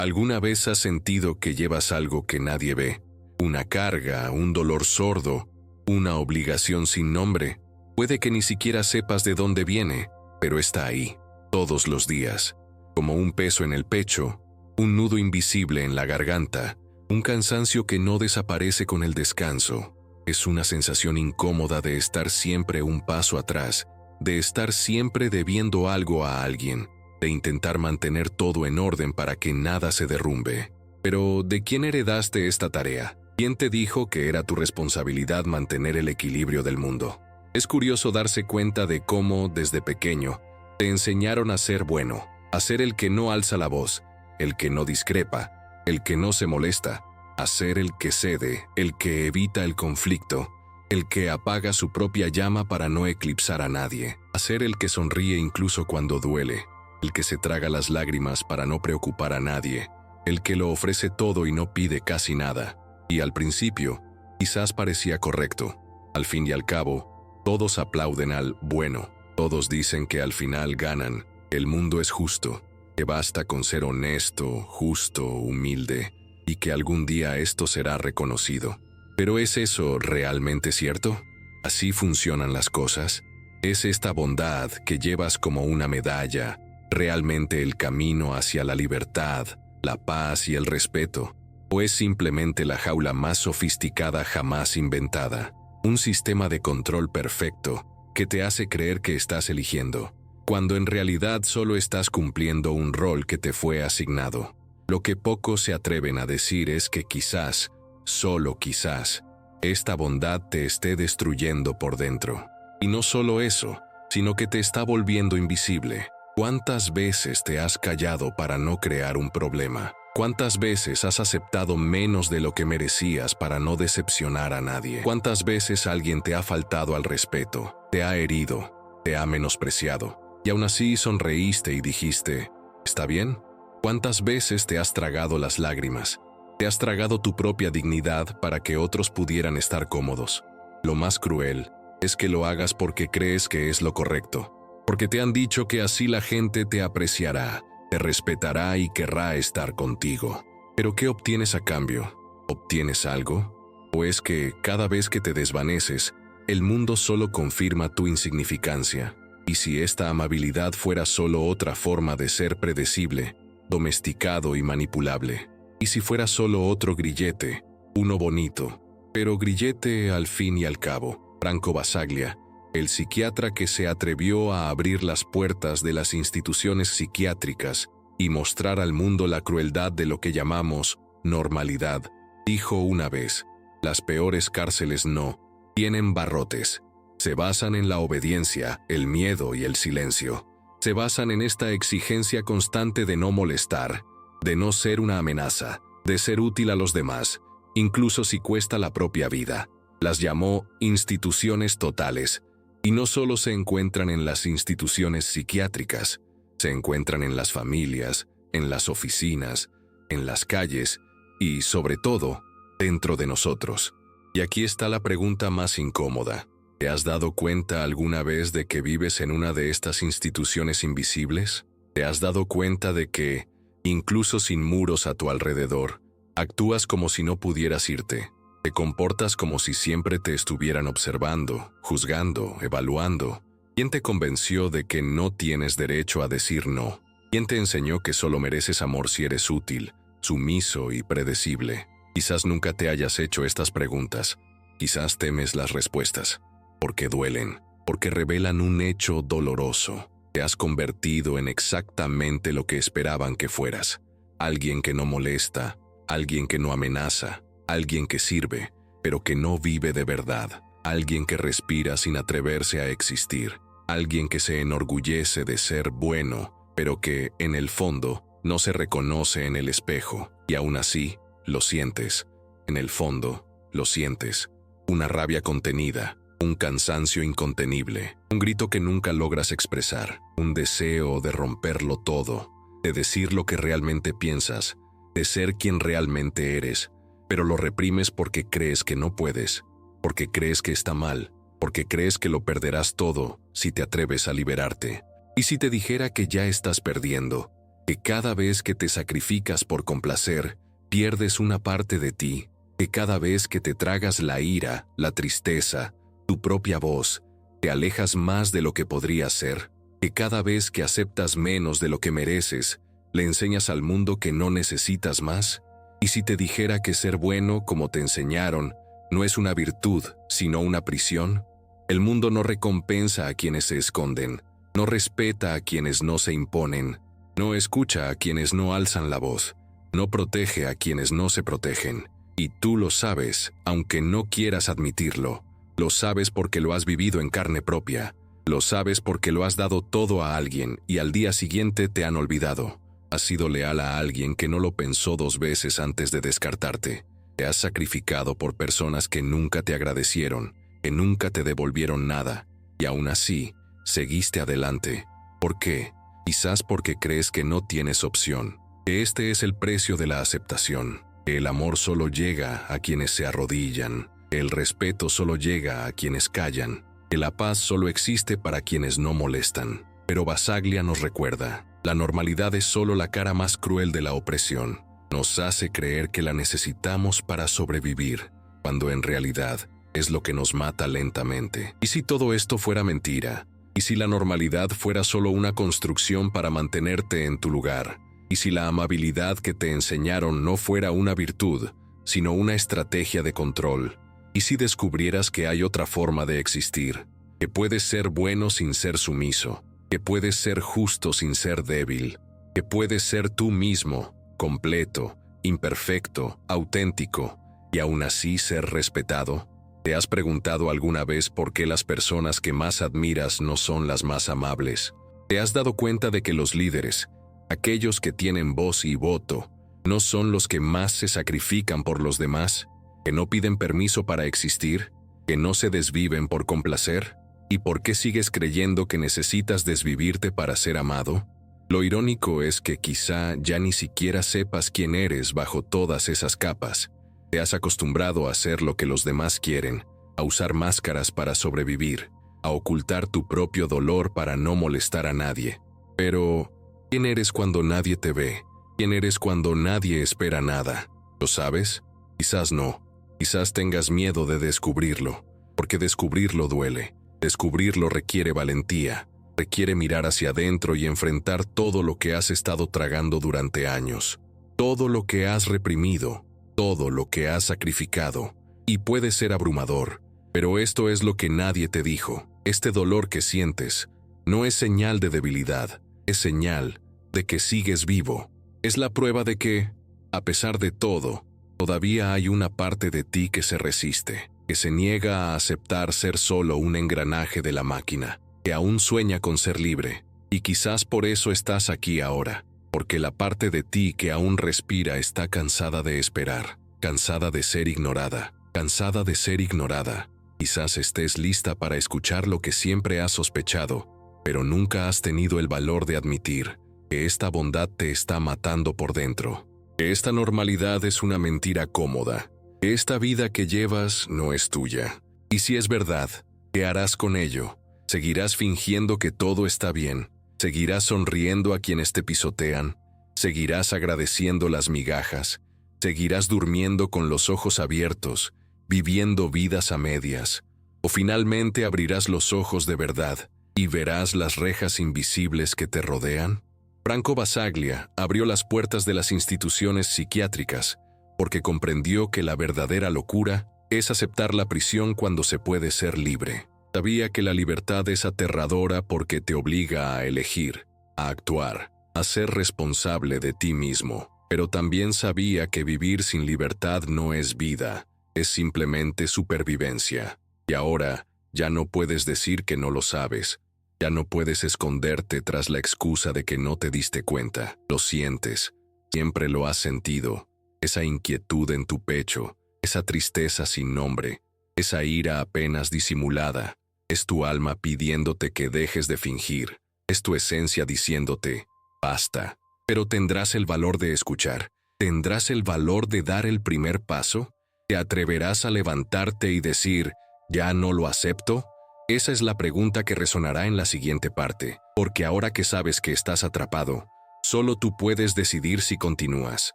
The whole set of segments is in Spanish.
¿Alguna vez has sentido que llevas algo que nadie ve? Una carga, un dolor sordo, una obligación sin nombre. Puede que ni siquiera sepas de dónde viene, pero está ahí, todos los días, como un peso en el pecho, un nudo invisible en la garganta, un cansancio que no desaparece con el descanso. Es una sensación incómoda de estar siempre un paso atrás, de estar siempre debiendo algo a alguien, de intentar mantener todo en orden para que nada se derrumbe. Pero, ¿de quién heredaste esta tarea? ¿Quién te dijo que era tu responsabilidad mantener el equilibrio del mundo? Es curioso darse cuenta de cómo, desde pequeño, te enseñaron a ser bueno, a ser el que no alza la voz, el que no discrepa, el que no se molesta, a ser el que cede, el que evita el conflicto, el que apaga su propia llama para no eclipsar a nadie, a ser el que sonríe incluso cuando duele, el que se traga las lágrimas para no preocupar a nadie, el que lo ofrece todo y no pide casi nada. Y al principio, quizás parecía correcto. Al fin y al cabo, todos aplauden al bueno, todos dicen que al final ganan, el mundo es justo, que basta con ser honesto, justo, humilde, y que algún día esto será reconocido. ¿Pero es eso realmente cierto? ¿Así funcionan las cosas? ¿Es esta bondad que llevas como una medalla realmente el camino hacia la libertad, la paz y el respeto? ¿O es simplemente la jaula más sofisticada jamás inventada? Un sistema de control perfecto que te hace creer que estás eligiendo, cuando en realidad solo estás cumpliendo un rol que te fue asignado. Lo que pocos se atreven a decir es que quizás, solo quizás, esta bondad te esté destruyendo por dentro. Y no solo eso, sino que te está volviendo invisible. ¿Cuántas veces te has callado para no crear un problema? ¿Cuántas veces has aceptado menos de lo que merecías para no decepcionar a nadie? ¿Cuántas veces alguien te ha faltado al respeto, te ha herido, te ha menospreciado, y aún así sonreíste y dijiste, ¿está bien? ¿Cuántas veces te has tragado las lágrimas? Te has tragado tu propia dignidad para que otros pudieran estar cómodos. Lo más cruel es que lo hagas porque crees que es lo correcto, porque te han dicho que así la gente te apreciará, te respetará y querrá estar contigo. ¿Pero qué obtienes a cambio? ¿Obtienes algo? ¿O es que cada vez que te desvaneces, el mundo solo confirma tu insignificancia? Y si esta amabilidad fuera solo otra forma de ser predecible, domesticado y manipulable. Y si fuera solo otro grillete, uno bonito, pero grillete al fin y al cabo. Franco Basaglia, el psiquiatra que se atrevió a abrir las puertas de las instituciones psiquiátricas y mostrar al mundo la crueldad de lo que llamamos normalidad, dijo una vez, las peores cárceles no tienen barrotes. Se basan en la obediencia, el miedo y el silencio. Se basan en esta exigencia constante de no molestar, de no ser una amenaza, de ser útil a los demás, incluso si cuesta la propia vida. Las llamó instituciones totales, y no solo se encuentran en las instituciones psiquiátricas, se encuentran en las familias, en las oficinas, en las calles y, sobre todo, dentro de nosotros. Y aquí está la pregunta más incómoda. ¿Te has dado cuenta alguna vez de que vives en una de estas instituciones invisibles? ¿Te has dado cuenta de que, incluso sin muros a tu alrededor, actúas como si no pudieras irte? Te comportas como si siempre te estuvieran observando, juzgando, evaluando. ¿Quién te convenció de que no tienes derecho a decir no? ¿Quién te enseñó que solo mereces amor si eres útil, sumiso y predecible? Quizás nunca te hayas hecho estas preguntas. Quizás temes las respuestas. Porque duelen, porque revelan un hecho doloroso. Te has convertido en exactamente lo que esperaban que fueras. Alguien que no molesta, alguien que no amenaza, alguien que sirve, pero que no vive de verdad. Alguien que respira sin atreverse a existir. Alguien que se enorgullece de ser bueno, pero que, en el fondo, no se reconoce en el espejo. Y aún así, lo sientes. En el fondo, lo sientes. Una rabia contenida. Un cansancio incontenible, un grito que nunca logras expresar, un deseo de romperlo todo, de decir lo que realmente piensas, de ser quien realmente eres, pero lo reprimes porque crees que no puedes, porque crees que está mal, porque crees que lo perderás todo si te atreves a liberarte. ¿Y si te dijera que ya estás perdiendo, que cada vez que te sacrificas por complacer, pierdes una parte de ti, que cada vez que te tragas la ira, la tristeza, tu propia voz, te alejas más de lo que podrías ser, que cada vez que aceptas menos de lo que mereces, le enseñas al mundo que no necesitas más. Y si te dijera que ser bueno, como te enseñaron, no es una virtud, sino una prisión, el mundo no recompensa a quienes se esconden, no respeta a quienes no se imponen, no escucha a quienes no alzan la voz, no protege a quienes no se protegen. Y tú lo sabes, aunque no quieras admitirlo. Lo sabes porque lo has vivido en carne propia. Lo sabes porque lo has dado todo a alguien y al día siguiente te han olvidado. Has sido leal a alguien que no lo pensó 2 veces antes de descartarte. Te has sacrificado por personas que nunca te agradecieron, que nunca te devolvieron nada, y aún así, seguiste adelante. ¿Por qué? Quizás porque crees que no tienes opción, que este es el precio de la aceptación, que el amor solo llega a quienes se arrodillan, que el respeto solo llega a quienes callan, que la paz solo existe para quienes no molestan. Pero Bassaglia nos recuerda, la normalidad es solo la cara más cruel de la opresión. Nos hace creer que la necesitamos para sobrevivir, cuando en realidad es lo que nos mata lentamente. ¿Y si todo esto fuera mentira? ¿Y si la normalidad fuera solo una construcción para mantenerte en tu lugar? ¿Y si la amabilidad que te enseñaron no fuera una virtud, sino una estrategia de control? ¿Y si descubrieras que hay otra forma de existir? Que puedes ser bueno sin ser sumiso, que puedes ser justo sin ser débil, que puedes ser tú mismo, completo, imperfecto, auténtico, y aún así ser respetado. ¿Te has preguntado alguna vez por qué las personas que más admiras no son las más amables? ¿Te has dado cuenta de que los líderes, aquellos que tienen voz y voto, no son los que más se sacrifican por los demás, que no piden permiso para existir, que no se desviven por complacer? ¿Y por qué sigues creyendo que necesitas desvivirte para ser amado? Lo irónico es que quizá ya ni siquiera sepas quién eres bajo todas esas capas. Te has acostumbrado a hacer lo que los demás quieren, a usar máscaras para sobrevivir, a ocultar tu propio dolor para no molestar a nadie. Pero, ¿quién eres cuando nadie te ve? ¿Quién eres cuando nadie espera nada? ¿Lo sabes? Quizás no. Quizás tengas miedo de descubrirlo, porque descubrirlo duele. Descubrirlo requiere valentía, requiere mirar hacia adentro y enfrentar todo lo que has estado tragando durante años, todo lo que has reprimido, todo lo que has sacrificado, y puede ser abrumador, pero esto es lo que nadie te dijo. Este dolor que sientes no es señal de debilidad, es señal de que sigues vivo. Es la prueba de que, a pesar de todo, todavía hay una parte de ti que se resiste, que se niega a aceptar ser solo un engranaje de la máquina, que aún sueña con ser libre, y quizás por eso estás aquí ahora. Porque la parte de ti que aún respira está cansada de esperar, cansada de ser ignorada, cansada de ser ignorada. Quizás estés lista para escuchar lo que siempre has sospechado, pero nunca has tenido el valor de admitir que esta bondad te está matando por dentro, que esta normalidad es una mentira cómoda, que esta vida que llevas no es tuya. Y si es verdad, ¿qué harás con ello? ¿Seguirás fingiendo que todo está bien? ¿Seguirás sonriendo a quienes te pisotean? ¿Seguirás agradeciendo las migajas? ¿Seguirás durmiendo con los ojos abiertos, viviendo vidas a medias? ¿O finalmente abrirás los ojos de verdad y verás las rejas invisibles que te rodean? Franco Bassaglia abrió las puertas de las instituciones psiquiátricas porque comprendió que la verdadera locura es aceptar la prisión cuando se puede ser libre. Sabía que la libertad es aterradora porque te obliga a elegir, a actuar, a ser responsable de ti mismo. Pero también sabía que vivir sin libertad no es vida, es simplemente supervivencia. Y ahora, ya no puedes decir que no lo sabes. Ya no puedes esconderte tras la excusa de que no te diste cuenta. Lo sientes, siempre lo has sentido. Esa inquietud en tu pecho, esa tristeza sin nombre, esa ira apenas disimulada. Es tu alma pidiéndote que dejes de fingir, es tu esencia diciéndote, basta. Pero ¿tendrás el valor de escuchar? ¿Tendrás el valor de dar el primer paso? ¿Te atreverás a levantarte y decir, ¿ya no lo acepto? Esa es la pregunta que resonará en la siguiente parte, porque ahora que sabes que estás atrapado, Solo tú puedes decidir si continúas.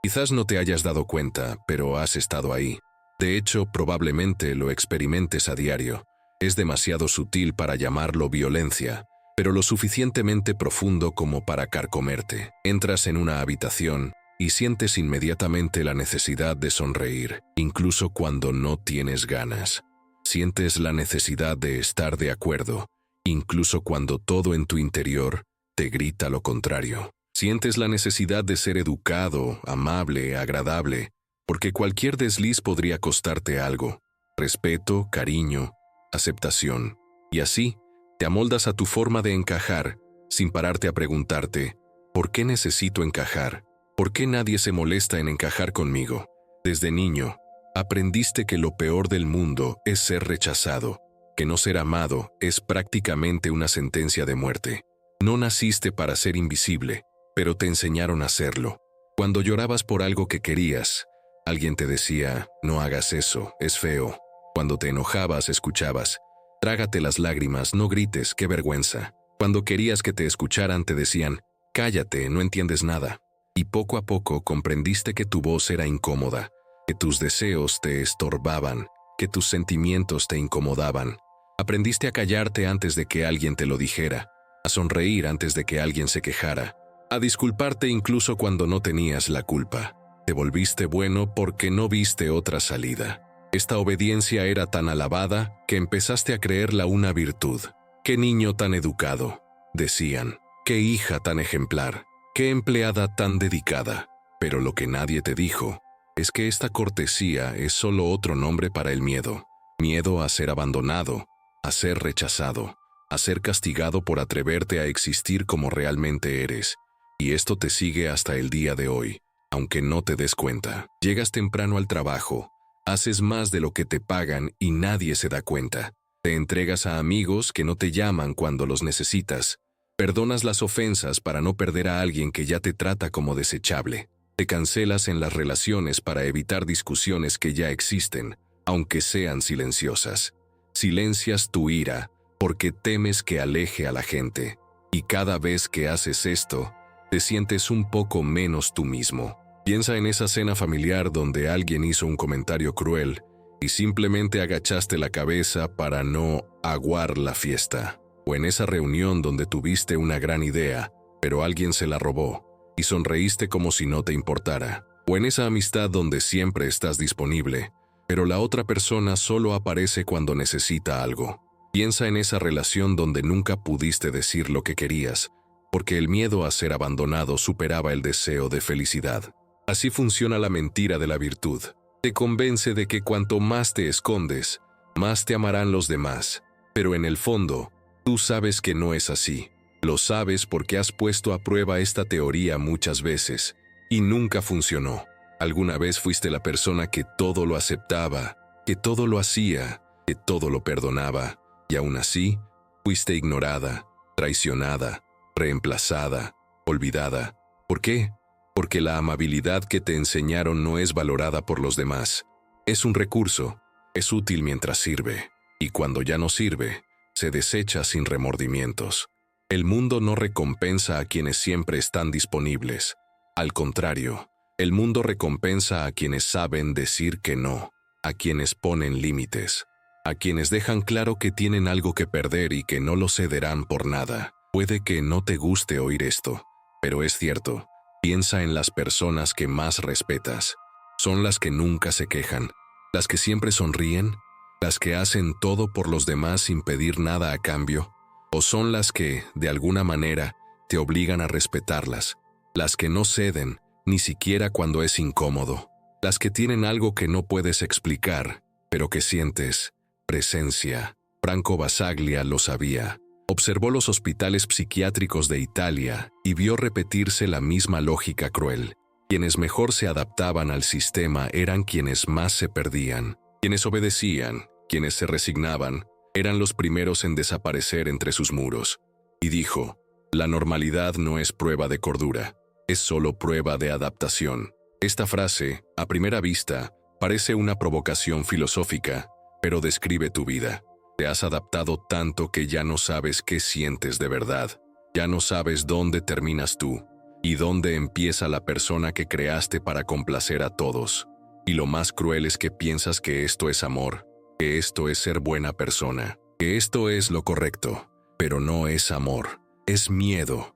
Quizás no te hayas dado cuenta, pero has estado ahí. De hecho, probablemente lo experimentes a diario. Es demasiado sutil para llamarlo violencia, pero lo suficientemente profundo como para carcomerte. Entras en una habitación y sientes inmediatamente la necesidad de sonreír, incluso cuando no tienes ganas. Sientes la necesidad de estar de acuerdo, incluso cuando todo en tu interior te grita lo contrario. Sientes la necesidad de ser educado, amable, agradable, porque cualquier desliz podría costarte algo. Respeto, cariño, aceptación. Y así, te amoldas a tu forma de encajar, sin pararte a preguntarte, ¿por qué necesito encajar? ¿Por qué nadie se molesta en encajar conmigo? Desde niño, aprendiste que lo peor del mundo es ser rechazado, que no ser amado es prácticamente una sentencia de muerte. No naciste para ser invisible, pero te enseñaron a serlo. Cuando llorabas por algo que querías, alguien te decía, no hagas eso, es feo. Cuando te enojabas, escuchabas, trágate las lágrimas, no grites, qué vergüenza. Cuando querías que te escucharan, te decían, cállate, no entiendes nada. Y poco a poco comprendiste que tu voz era incómoda, que tus deseos te estorbaban, que tus sentimientos te incomodaban. Aprendiste a callarte antes de que alguien te lo dijera, a sonreír antes de que alguien se quejara, a disculparte incluso cuando no tenías la culpa. Te volviste bueno porque no viste otra salida. Esta obediencia era tan alabada que empezaste a creerla una virtud. ¡Qué niño tan educado!, decían. ¡Qué hija tan ejemplar! ¡Qué empleada tan dedicada! Pero lo que nadie te dijo es que esta cortesía es solo otro nombre para el miedo. Miedo a ser abandonado, a ser rechazado, a ser castigado por atreverte a existir como realmente eres. Y esto te sigue hasta el día de hoy, aunque no te des cuenta. Llegas temprano al trabajo, haces más de lo que te pagan y nadie se da cuenta. Te entregas a amigos que no te llaman cuando los necesitas. Perdonas las ofensas para no perder a alguien que ya te trata como desechable. Te cancelas en las relaciones para evitar discusiones que ya existen, aunque sean silenciosas. Silencias tu ira porque temes que aleje a la gente. Y cada vez que haces esto, te sientes un poco menos tú mismo. Piensa en esa cena familiar donde alguien hizo un comentario cruel y simplemente agachaste la cabeza para no aguar la fiesta. O en esa reunión donde tuviste una gran idea, pero alguien se la robó y sonreíste como si no te importara. O en esa amistad donde siempre estás disponible, pero la otra persona solo aparece cuando necesita algo. Piensa en esa relación donde nunca pudiste decir lo que querías, porque el miedo a ser abandonado superaba el deseo de felicidad. Así funciona la mentira de la virtud. Te convence de que cuanto más te escondes, más te amarán los demás. Pero en el fondo, tú sabes que no es así. Lo sabes porque has puesto a prueba esta teoría muchas veces y nunca funcionó. Alguna vez fuiste la persona que todo lo aceptaba, que todo lo hacía, que todo lo perdonaba, y aún así, fuiste ignorada, traicionada, reemplazada, olvidada. ¿Por qué? Porque la amabilidad que te enseñaron no es valorada por los demás. Es un recurso, es útil mientras sirve, y cuando ya no sirve, se desecha sin remordimientos. El mundo no recompensa a quienes siempre están disponibles. Al contrario, el mundo recompensa a quienes saben decir que no, a quienes ponen límites, a quienes dejan claro que tienen algo que perder y que no lo cederán por nada. Puede que no te guste oír esto, pero es cierto. Piensa en las personas que más respetas. ¿Son las que nunca se quejan? ¿Las que siempre sonríen? ¿Las que hacen todo por los demás sin pedir nada a cambio? ¿O son las que, de alguna manera, te obligan a respetarlas? Las que no ceden, ni siquiera cuando es incómodo. Las que tienen algo que no puedes explicar, pero que sientes. Presencia. Franco Basaglia lo sabía. Observó los hospitales psiquiátricos de Italia y vio repetirse la misma lógica cruel. Quienes mejor se adaptaban al sistema eran quienes más se perdían. Quienes obedecían, quienes se resignaban, eran los primeros en desaparecer entre sus muros. Y dijo, la normalidad no es prueba de cordura, es solo prueba de adaptación. Esta frase, a primera vista, parece una provocación filosófica, pero describe tu vida. Te has adaptado tanto que ya no sabes qué sientes de verdad. Ya no sabes dónde terminas tú ¿Y dónde empieza la persona que creaste para complacer a todos? Y lo más cruel es que piensas que esto es amor, que esto es ser buena persona, que esto es lo correcto, pero no es amor, es miedo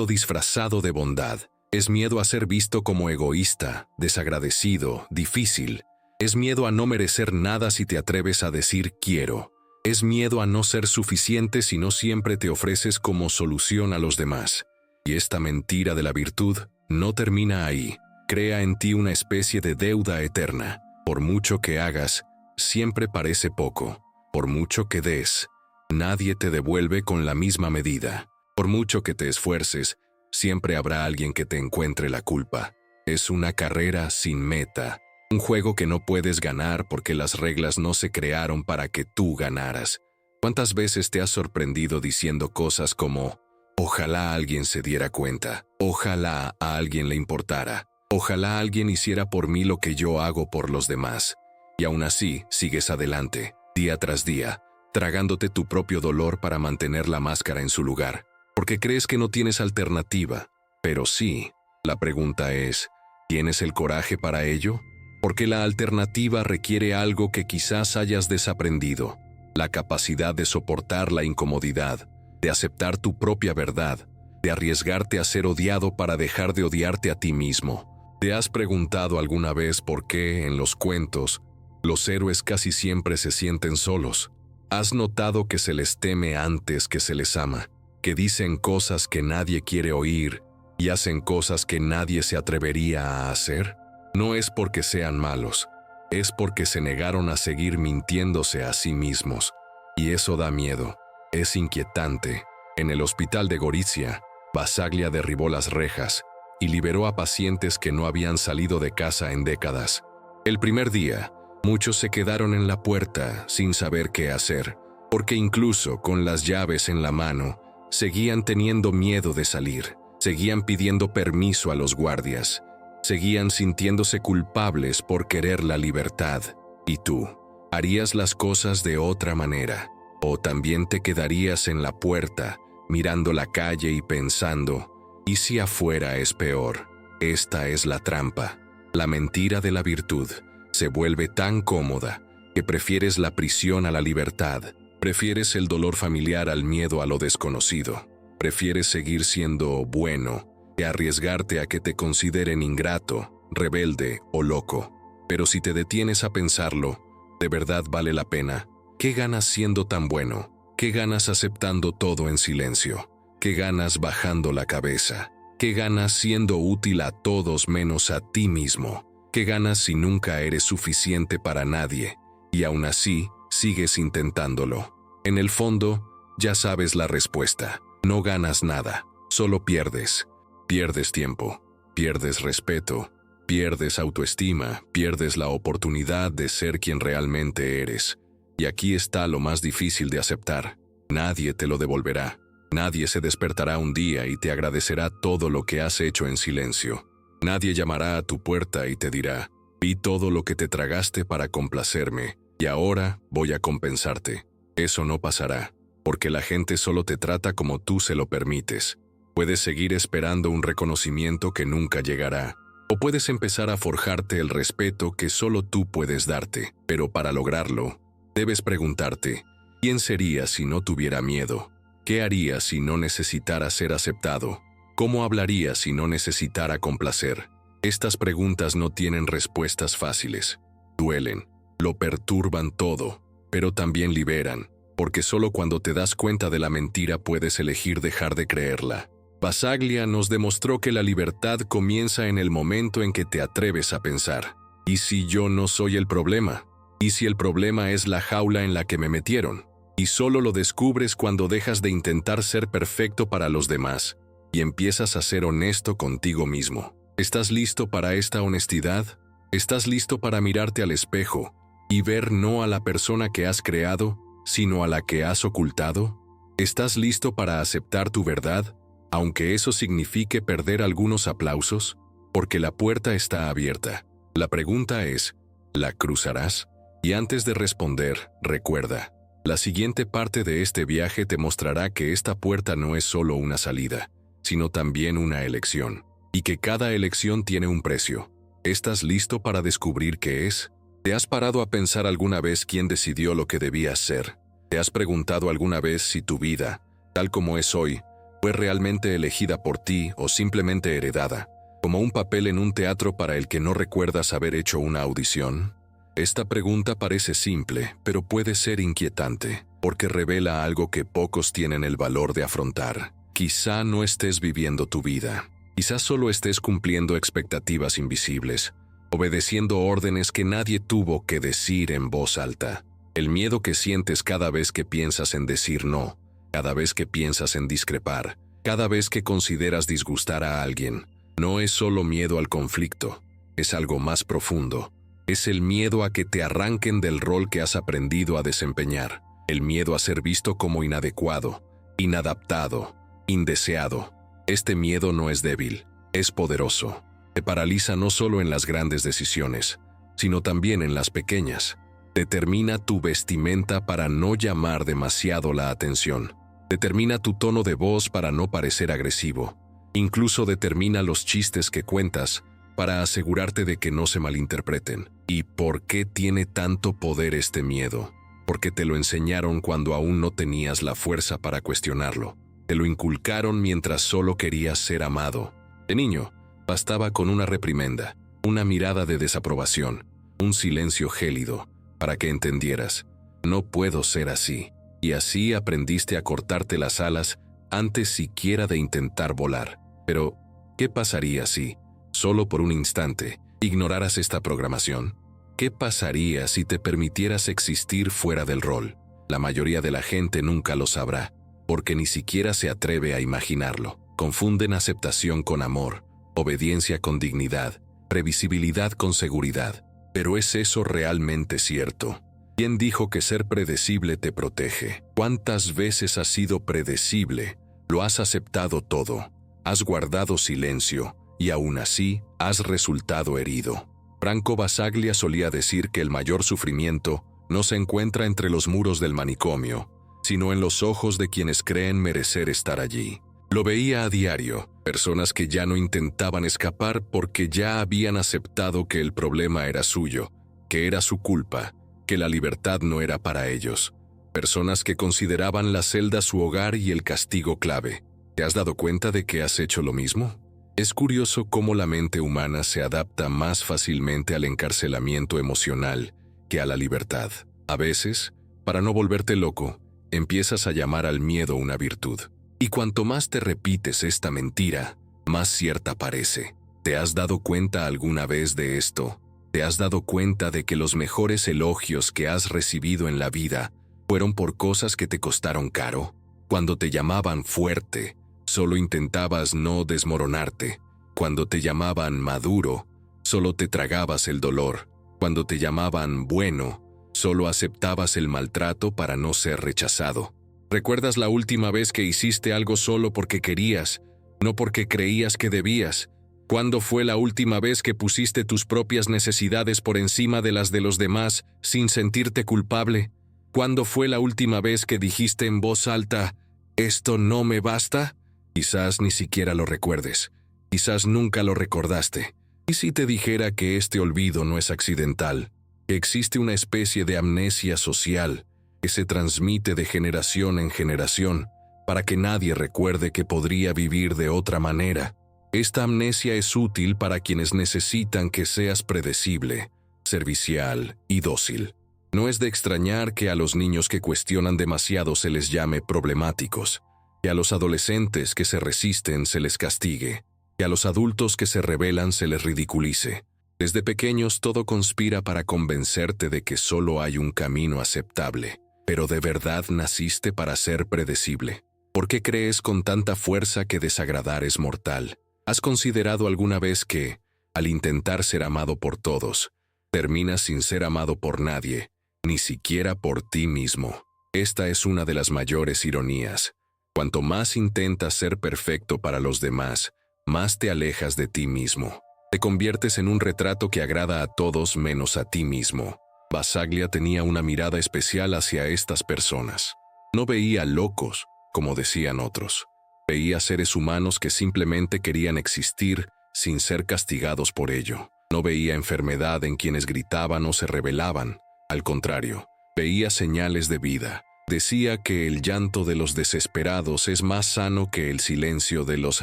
disfrazado de bondad, es miedo a ser visto como egoísta, desagradecido, difícil, es miedo a no merecer nada si te atreves a decir quiero, es miedo a no ser suficiente si no siempre te ofreces como solución a los demás. Y esta mentira de la virtud no termina ahí, crea en ti una especie de deuda eterna. Por mucho que hagas, siempre parece poco. Por mucho que des, nadie te devuelve con la misma medida. Por mucho que te esfuerces, siempre habrá alguien que te encuentre la culpa. Es una carrera sin meta, un juego que no puedes ganar porque las reglas no se crearon para que tú ganaras. ¿Cuántas veces te has sorprendido diciendo cosas como ojalá alguien se diera cuenta, ojalá a alguien le importara, ojalá alguien hiciera por mí lo que yo hago por los demás? Y aún así, sigues adelante, día tras día, tragándote tu propio dolor para mantener la máscara en su lugar, porque crees que no tienes alternativa. Pero sí, la pregunta es, ¿tienes el coraje para ello? Porque la alternativa requiere algo que quizás hayas desaprendido, la capacidad de soportar la incomodidad, de aceptar tu propia verdad, de arriesgarte a ser odiado para dejar de odiarte a ti mismo. ¿Te has preguntado alguna vez por qué, en los cuentos, los héroes casi siempre se sienten solos? ¿Has notado que se les teme antes que se les ama? Que dicen cosas que nadie quiere oír y hacen cosas que nadie se atrevería a hacer. No es porque sean malos, es porque se negaron a seguir mintiéndose a sí mismos. Y eso da miedo, es inquietante. En el hospital de Gorizia, Basaglia derribó las rejas y liberó a pacientes que no habían salido de casa en décadas. El primer día, muchos se quedaron en la puerta sin saber qué hacer, porque incluso con las llaves en la mano, seguían teniendo miedo de salir, seguían pidiendo permiso a los guardias, seguían sintiéndose culpables por querer la libertad. ¿Y tú? ¿Harías las cosas de otra manera? ¿O también te quedarías en la puerta, mirando la calle y pensando, ¿y si afuera es peor? Esta es la trampa. La mentira de la virtud se vuelve tan cómoda que prefieres la prisión a la libertad, prefieres el dolor familiar al miedo a lo desconocido, prefieres seguir siendo bueno que arriesgarte a que te consideren ingrato, rebelde o loco. Pero si te detienes a pensarlo, ¿de verdad vale la pena? ¿Qué ganas siendo tan bueno? ¿Qué ganas aceptando todo en silencio? ¿Qué ganas bajando la cabeza? ¿Qué ganas siendo útil a todos menos a ti mismo? ¿Qué ganas si nunca eres suficiente para nadie y aún así sigues intentándolo? En el fondo, ya sabes la respuesta. No ganas nada, solo pierdes. Pierdes tiempo, pierdes respeto, pierdes autoestima, pierdes la oportunidad de ser quien realmente eres. Y aquí está lo más difícil de aceptar. Nadie te lo devolverá. Nadie se despertará un día y te agradecerá todo lo que has hecho en silencio. Nadie llamará a tu puerta y te dirá, vi todo lo que te tragaste para complacerme, y ahora voy a compensarte. Eso no pasará, porque la gente solo te trata como tú se lo permites. Puedes seguir esperando un reconocimiento que nunca llegará, o puedes empezar a forjarte el respeto que solo tú puedes darte. Pero para lograrlo, debes preguntarte, ¿quién sería si no tuviera miedo? ¿Qué haría si no necesitara ser aceptado? ¿Cómo hablaría si no necesitara complacer? Estas preguntas no tienen respuestas fáciles. Duelen, lo perturban todo, pero también liberan, porque solo cuando te das cuenta de la mentira puedes elegir dejar de creerla. Basaglia nos demostró que la libertad comienza en el momento en que te atreves a pensar, ¿y si yo no soy el problema? ¿Y si el problema es la jaula en la que me metieron? Y solo lo descubres cuando dejas de intentar ser perfecto para los demás y empiezas a ser honesto contigo mismo. ¿Estás listo para esta honestidad? ¿Estás listo para mirarte al espejo y ver no a la persona que has creado, sino a la que has ocultado? ¿Estás listo para aceptar tu verdad, aunque eso signifique perder algunos aplausos? Porque la puerta está abierta. La pregunta es, ¿la cruzarás? Y antes de responder, recuerda, la siguiente parte de este viaje te mostrará que esta puerta no es solo una salida, sino también una elección. Y que cada elección tiene un precio. ¿Estás listo para descubrir qué es? ¿Te has parado a pensar alguna vez quién decidió lo que debías ser? ¿Te has preguntado alguna vez si tu vida, tal como es hoy, fue realmente elegida por ti o simplemente heredada, como un papel en un teatro para el que no recuerdas haber hecho una audición? Esta pregunta parece simple, pero puede ser inquietante, porque revela algo que pocos tienen el valor de afrontar. Quizá no estés viviendo tu vida. Quizás solo estés cumpliendo expectativas invisibles, obedeciendo órdenes que nadie tuvo que decir en voz alta. El miedo que sientes cada vez que piensas en decir no, cada vez que piensas en discrepar, cada vez que consideras disgustar a alguien, no es solo miedo al conflicto, es algo más profundo. Es el miedo a que te arranquen del rol que has aprendido a desempeñar, el miedo a ser visto como inadecuado, inadaptado, indeseado. Este miedo no es débil, es poderoso. Te paraliza no solo en las grandes decisiones, sino también en las pequeñas. Determina tu vestimenta para no llamar demasiado la atención. Determina tu tono de voz para no parecer agresivo. Incluso determina los chistes que cuentas para asegurarte de que no se malinterpreten. ¿Y por qué tiene tanto poder este miedo? Porque te lo enseñaron cuando aún no tenías la fuerza para cuestionarlo. Te lo inculcaron mientras solo querías ser amado. De niño, bastaba con una reprimenda, una mirada de desaprobación, un silencio gélido, para que entendieras, no puedo ser así. Y así aprendiste a cortarte las alas antes siquiera de intentar volar. Pero, ¿qué pasaría si, solo por un instante, ignoraras esta programación? ¿Qué pasaría si te permitieras existir fuera del rol? La mayoría de la gente nunca lo sabrá, porque ni siquiera se atreve a imaginarlo. Confunden aceptación con amor, obediencia con dignidad, previsibilidad con seguridad. Pero ¿es eso realmente cierto? ¿Quién dijo que ser predecible te protege? ¿Cuántas veces has sido predecible? Lo has aceptado todo, has guardado silencio, y aún así has resultado herido. Franco Basaglia solía decir que el mayor sufrimiento no se encuentra entre los muros del manicomio, sino en los ojos de quienes creen merecer estar allí. Lo veía a diario, personas que ya no intentaban escapar porque ya habían aceptado que el problema era suyo, que era su culpa, que la libertad no era para ellos. Personas que consideraban la celda su hogar y el castigo clave. ¿Te has dado cuenta de que has hecho lo mismo? Es curioso cómo la mente humana se adapta más fácilmente al encarcelamiento emocional que a la libertad. A veces, para no volverte loco, empiezas a llamar al miedo una virtud. Y cuanto más te repites esta mentira, más cierta parece. ¿Te has dado cuenta alguna vez de esto? ¿Te has dado cuenta de que los mejores elogios que has recibido en la vida fueron por cosas que te costaron caro? Cuando te llamaban fuerte, solo intentabas no desmoronarte. Cuando te llamaban maduro, solo te tragabas el dolor. Cuando te llamaban bueno, solo aceptabas el maltrato para no ser rechazado. ¿Recuerdas la última vez que hiciste algo solo porque querías, no porque creías que debías? ¿Cuándo fue la última vez que pusiste tus propias necesidades por encima de las de los demás sin sentirte culpable? ¿Cuándo fue la última vez que dijiste en voz alta, ¿esto no me basta? Quizás ni siquiera lo recuerdes. Quizás nunca lo recordaste. ¿Y si te dijera que este olvido no es accidental? Que existe una especie de amnesia social que se transmite de generación en generación para que nadie recuerde que podría vivir de otra manera. Esta amnesia es útil para quienes necesitan que seas predecible, servicial y dócil. No es de extrañar que a los niños que cuestionan demasiado se les llame problemáticos, que a los adolescentes que se resisten se les castigue, que a los adultos que se rebelan se les ridiculice. Desde pequeños todo conspira para convencerte de que solo hay un camino aceptable. Pero ¿de verdad naciste para ser predecible? ¿Por qué crees con tanta fuerza que desagradar es mortal? ¿Has considerado alguna vez que, al intentar ser amado por todos, terminas sin ser amado por nadie, ni siquiera por ti mismo? Esta es una de las mayores ironías. Cuanto más intentas ser perfecto para los demás, más te alejas de ti mismo. Te conviertes en un retrato que agrada a todos menos a ti mismo. Basaglia tenía una mirada especial hacia estas personas. No veía locos, como decían otros. Veía seres humanos que simplemente querían existir sin ser castigados por ello. No veía enfermedad en quienes gritaban o se rebelaban. Al contrario, veía señales de vida. Decía que el llanto de los desesperados es más sano que el silencio de los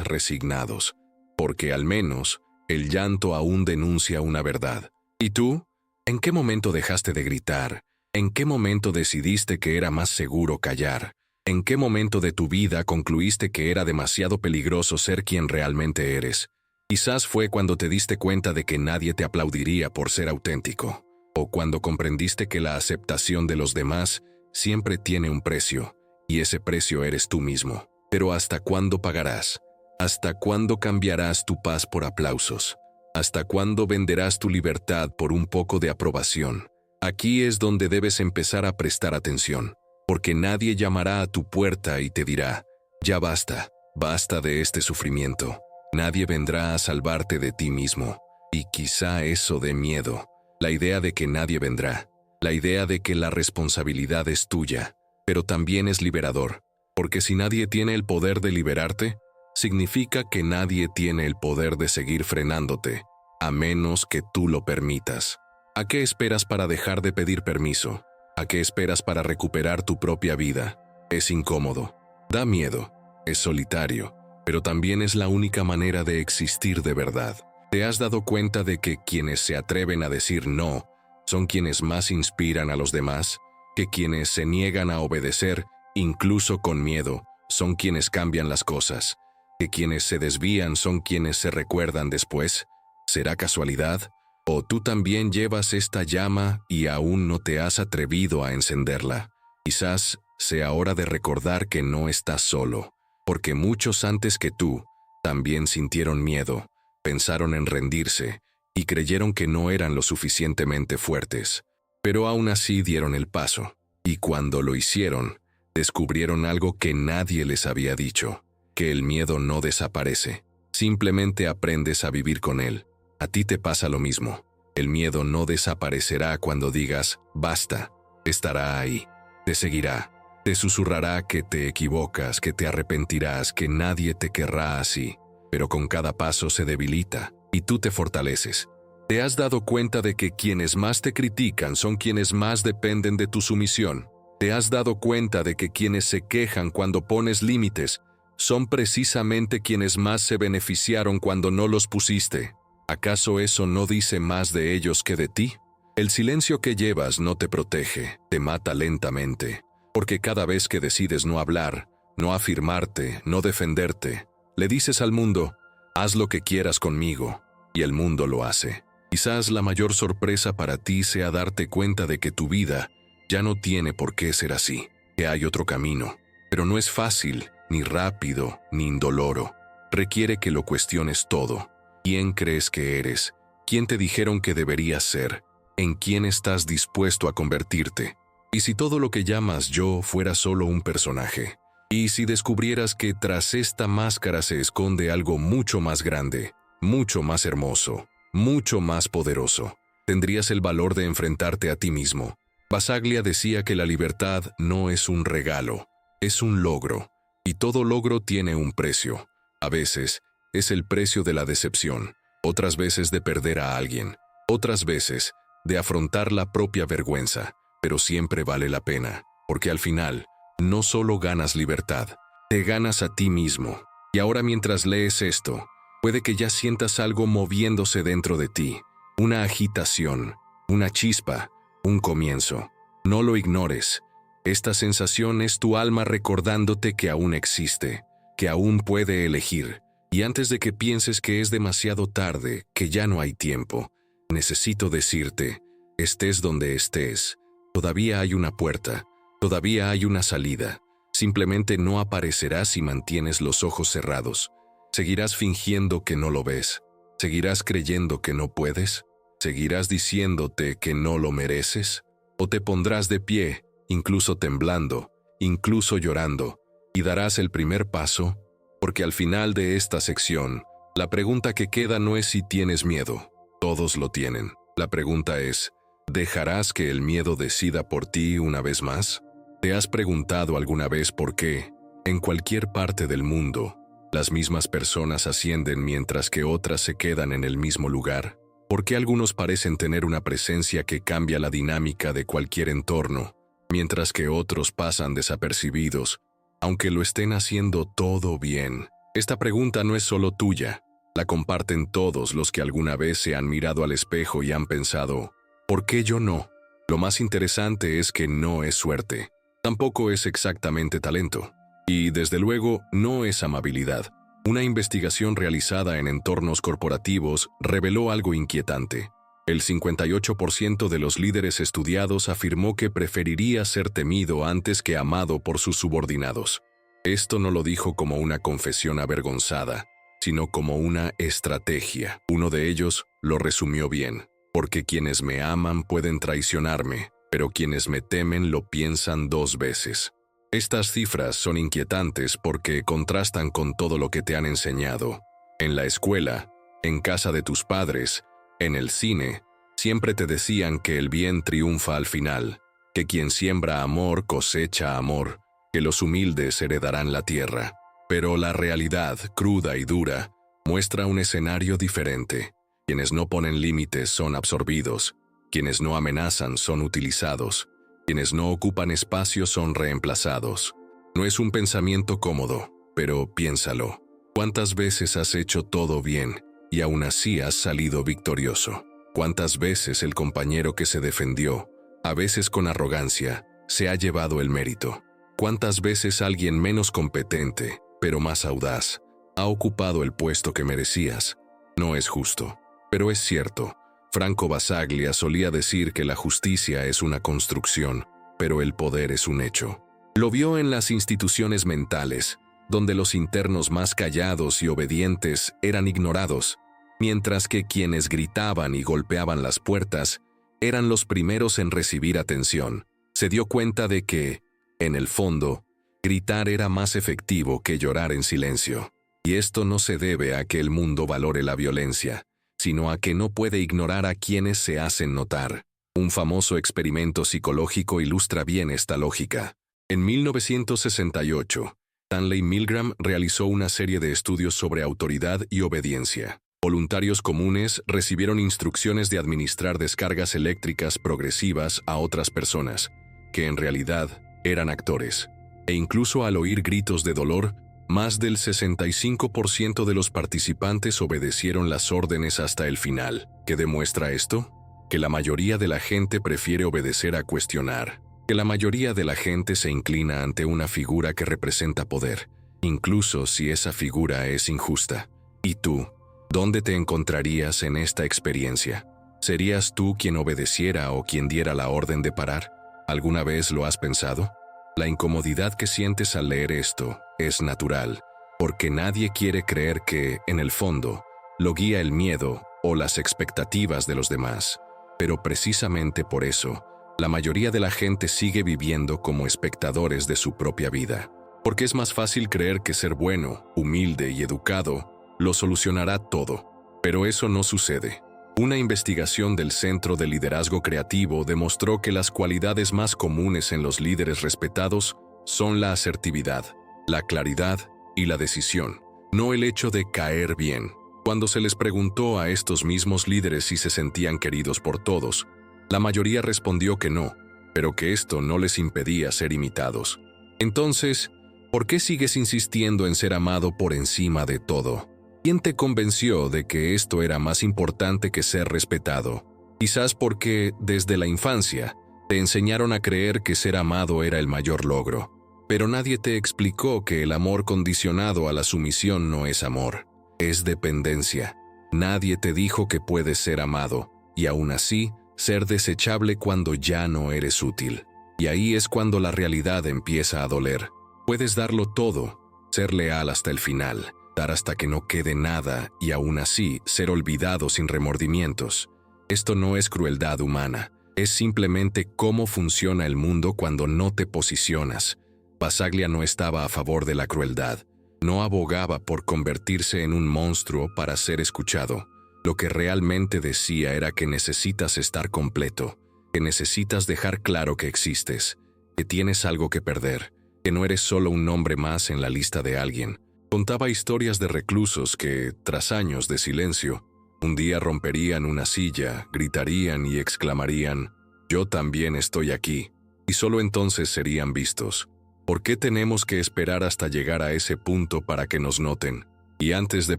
resignados, porque al menos el llanto aún denuncia una verdad. ¿Y tú? ¿En qué momento dejaste de gritar? ¿En qué momento decidiste que era más seguro callar? ¿En qué momento de tu vida concluiste que era demasiado peligroso ser quien realmente eres? Quizás fue cuando te diste cuenta de que nadie te aplaudiría por ser auténtico, o cuando comprendiste que la aceptación de los demás siempre tiene un precio, y ese precio eres tú mismo. Pero ¿hasta cuándo pagarás? ¿Hasta cuándo cambiarás tu paz por aplausos? ¿Hasta cuándo venderás tu libertad por un poco de aprobación? Aquí es donde debes empezar a prestar atención, porque nadie llamará a tu puerta y te dirá, ya basta, basta de este sufrimiento. Nadie vendrá a salvarte de ti mismo, y quizá eso dé miedo, la idea de que nadie vendrá, la idea de que la responsabilidad es tuya, pero también es liberador, porque si nadie tiene el poder de liberarte, significa que nadie tiene el poder de seguir frenándote, a menos que tú lo permitas. ¿A qué esperas para dejar de pedir permiso? ¿A qué esperas para recuperar tu propia vida? Es incómodo, da miedo, es solitario, pero también es la única manera de existir de verdad. ¿Te has dado cuenta de que quienes se atreven a decir no son quienes más inspiran a los demás? ¿Que quienes se niegan a obedecer, incluso con miedo, son quienes cambian las cosas? ¿Que quienes se desvían son quienes se recuerdan después? ¿Será casualidad? ¿O tú también llevas esta llama y aún no te has atrevido a encenderla? Quizás sea hora de recordar que no estás solo, porque muchos antes que tú también sintieron miedo, pensaron en rendirse y creyeron que no eran lo suficientemente fuertes. Pero aún así dieron el paso, y cuando lo hicieron, descubrieron algo que nadie les había dicho, que el miedo no desaparece, simplemente aprendes a vivir con él. A ti te pasa lo mismo. El miedo no desaparecerá cuando digas, basta, estará ahí, te seguirá, te susurrará que te equivocas, que te arrepentirás, que nadie te querrá así, pero con cada paso se debilita, y tú te fortaleces. ¿Te has dado cuenta de que quienes más te critican son quienes más dependen de tu sumisión? ¿Te has dado cuenta de que quienes se quejan cuando pones límites son precisamente quienes más se beneficiaron cuando no los pusiste? ¿Acaso eso no dice más de ellos que de ti? El silencio que llevas no te protege, te mata lentamente, porque cada vez que decides no hablar, no afirmarte, no defenderte, le dices al mundo, haz lo que quieras conmigo, y el mundo lo hace. Quizás la mayor sorpresa para ti sea darte cuenta de que tu vida ya no tiene por qué ser así, que hay otro camino, pero no es fácil, ni rápido, ni indoloro. Requiere que lo cuestiones todo. ¿Quién crees que eres? ¿Quién te dijeron que deberías ser? ¿En quién estás dispuesto a convertirte? ¿Y si todo lo que llamas yo fuera solo un personaje? ¿Y si descubrieras que tras esta máscara se esconde algo mucho más grande, mucho más hermoso, mucho más poderoso? ¿Tendrías el valor de enfrentarte a ti mismo? Basaglia decía que la libertad no es un regalo, es un logro, y todo logro tiene un precio. A veces, es el precio de la decepción, otras veces de perder a alguien, otras veces de afrontar la propia vergüenza, pero siempre vale la pena, porque al final, no solo ganas libertad, te ganas a ti mismo. Y ahora mientras lees esto, puede que ya sientas algo moviéndose dentro de ti, una agitación, una chispa, un comienzo. No lo ignores, esta sensación es tu alma recordándote que aún existe, que aún puede elegir. Y antes de que pienses que es demasiado tarde, que ya no hay tiempo, necesito decirte, estés donde estés, todavía hay una puerta, todavía hay una salida. Simplemente no aparecerás si mantienes los ojos cerrados. ¿Seguirás fingiendo que no lo ves? ¿Seguirás creyendo que no puedes? ¿Seguirás diciéndote que no lo mereces? ¿O te pondrás de pie, incluso temblando, incluso llorando, y darás el primer paso? Porque al final de esta sección, la pregunta que queda no es si tienes miedo. Todos lo tienen. La pregunta es, ¿dejarás que el miedo decida por ti una vez más? ¿Te has preguntado alguna vez por qué, En cualquier parte del mundo, las mismas personas ascienden mientras que otras se quedan en el mismo lugar. ¿Por qué algunos parecen tener una presencia que cambia la dinámica de cualquier entorno, mientras que otros pasan desapercibidos, aunque lo estén haciendo todo bien? Esta pregunta no es solo tuya, la comparten todos los que alguna vez se han mirado al espejo y han pensado, ¿por qué yo no? Lo más interesante es que no es suerte, tampoco es exactamente talento, y desde luego no es amabilidad. Una investigación realizada en entornos corporativos reveló algo inquietante. El 58% de los líderes estudiados afirmó que preferiría ser temido antes que amado por sus subordinados. Esto no lo dijo como una confesión avergonzada, sino como una estrategia. Uno de ellos lo resumió bien. Porque quienes me aman pueden traicionarme, pero quienes me temen lo piensan 2 veces. Estas cifras son inquietantes porque contrastan con todo lo que te han enseñado. En la escuela, en casa de tus padres, en el cine, siempre te decían que el bien triunfa al final, que quien siembra amor cosecha amor, que los humildes heredarán la tierra. Pero la realidad, cruda y dura, muestra un escenario diferente. Quienes no ponen límites son absorbidos, quienes no amenazan son utilizados, quienes no ocupan espacio son reemplazados. No es un pensamiento cómodo, pero piénsalo. ¿Cuántas veces has hecho todo bien y aún así has salido victorioso? ¿Cuántas veces el compañero que se defendió, a veces con arrogancia, se ha llevado el mérito? ¿Cuántas veces alguien menos competente, pero más audaz, ha ocupado el puesto que merecías? No es justo. Pero es cierto, Franco Basaglia solía decir que la justicia es una construcción, pero el poder es un hecho. Lo vio en las instituciones mentales, donde los internos más callados y obedientes eran ignorados, mientras que quienes gritaban y golpeaban las puertas eran los primeros en recibir atención. Se dio cuenta de que, en el fondo, gritar era más efectivo que llorar en silencio. Y esto no se debe a que el mundo valore la violencia, sino a que no puede ignorar a quienes se hacen notar. Un famoso experimento psicológico ilustra bien esta lógica. En 1968, Stanley Milgram realizó una serie de estudios sobre autoridad y obediencia. Voluntarios comunes recibieron instrucciones de administrar descargas eléctricas progresivas a otras personas, que en realidad eran actores. E incluso al oír gritos de dolor, más del 65% de los participantes obedecieron las órdenes hasta el final. ¿Qué demuestra esto? Que la mayoría de la gente prefiere obedecer a cuestionar. Que la mayoría de la gente se inclina ante una figura que representa poder, incluso si esa figura es injusta. ¿Y tú? ¿Dónde te encontrarías en esta experiencia? ¿Serías tú quien obedeciera o quien diera la orden de parar? ¿Alguna vez lo has pensado? La incomodidad que sientes al leer esto es natural, porque nadie quiere creer que, en el fondo, lo guía el miedo o las expectativas de los demás. Pero precisamente por eso, la mayoría de la gente sigue viviendo como espectadores de su propia vida. Porque es más fácil creer que ser bueno, humilde y educado lo solucionará todo. Pero eso no sucede. Una investigación del Centro de Liderazgo Creativo demostró que las cualidades más comunes en los líderes respetados son la asertividad, la claridad y la decisión, no el hecho de caer bien. Cuando se les preguntó a estos mismos líderes si se sentían queridos por todos, la mayoría respondió que no, pero que esto no les impedía ser imitados. Entonces, ¿por qué sigues insistiendo en ser amado por encima de todo? ¿Quién te convenció de que esto era más importante que ser respetado? Quizás porque, desde la infancia, te enseñaron a creer que ser amado era el mayor logro. Pero nadie te explicó que el amor condicionado a la sumisión no es amor, es dependencia. Nadie te dijo que puedes ser amado, y aún así, ser desechable cuando ya no eres útil. Y ahí es cuando la realidad empieza a doler. Puedes darlo todo, ser leal hasta el final, dar hasta que no quede nada y aún así ser olvidado sin remordimientos. Esto no es crueldad humana, es simplemente cómo funciona el mundo cuando no te posicionas. Basaglia no estaba a favor de la crueldad, no abogaba por convertirse en un monstruo para ser escuchado. Lo que realmente decía era que necesitas estar completo, que necesitas dejar claro que existes, que tienes algo que perder, que no eres solo un nombre más en la lista de alguien. Contaba historias de reclusos que, tras años de silencio, un día romperían una silla, gritarían y exclamarían: «Yo también estoy aquí», y solo entonces serían vistos. ¿Por qué tenemos que esperar hasta llegar a ese punto para que nos noten? Y antes de